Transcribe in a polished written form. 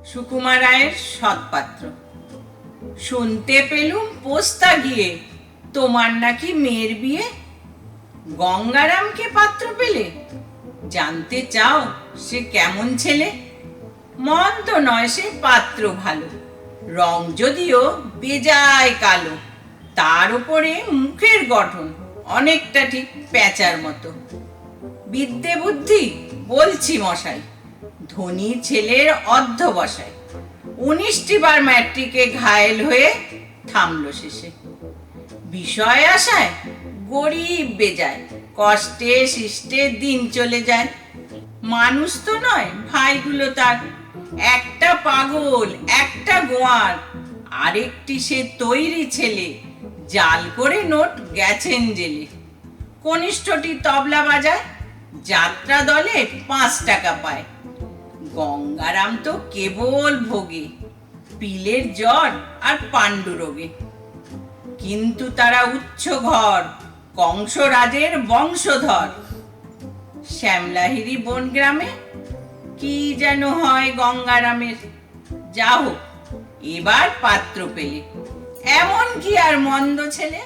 সুকুমা রায়ের সৎপাত্র। শুনতে পেলুম পোস্তা গিয়ে তোমার নাকি মেয়ের বিয়ে। গঙ্গারামকে পাত্র পেলে? জানতে চাও সে কেমন ছেলে? মন্দ নয় সে পাত্র ভালো, রং যদিও বেজায় কালো। তার উপরে মুখের গঠন অনেকটা ঠিক প্যাঁচার মতো। বিদ্যে বুদ্ধি বলছি মশাই, ধনী ছেলের অধ্যবসায়। 19টি বার ম্যাট্রিকে ঘায়েল হয়ে থামলো শেষে। বিষয় আশায় গরিব বেজায়, কষ্টে শিষ্টে দিন চলে যায়। মানুষ তো নয় ভাইগুলো তার, একটা পাগল একটা গোয়ার। আরেকটি সে তৈরি ছেলে, জাল করে নোট গেছেন জেলে। কনিষ্ঠটি তবলা বাজায়, যাত্রা দলে 5 টাকা পায়। গঙ্গারাম তো কেবল ভোগে, পিলের জ্বর আর পাণ্ডুরোগে। কিন্তু তারা উচ্চ ঘর, কংসরাজের বংশধর। শ্যামলাহিরি বন গ্রামে কি যেন হয় গঙ্গারামের। যা হোক, এবার পাত্র পেলে, এমন কি আর মন্দ ছেলে।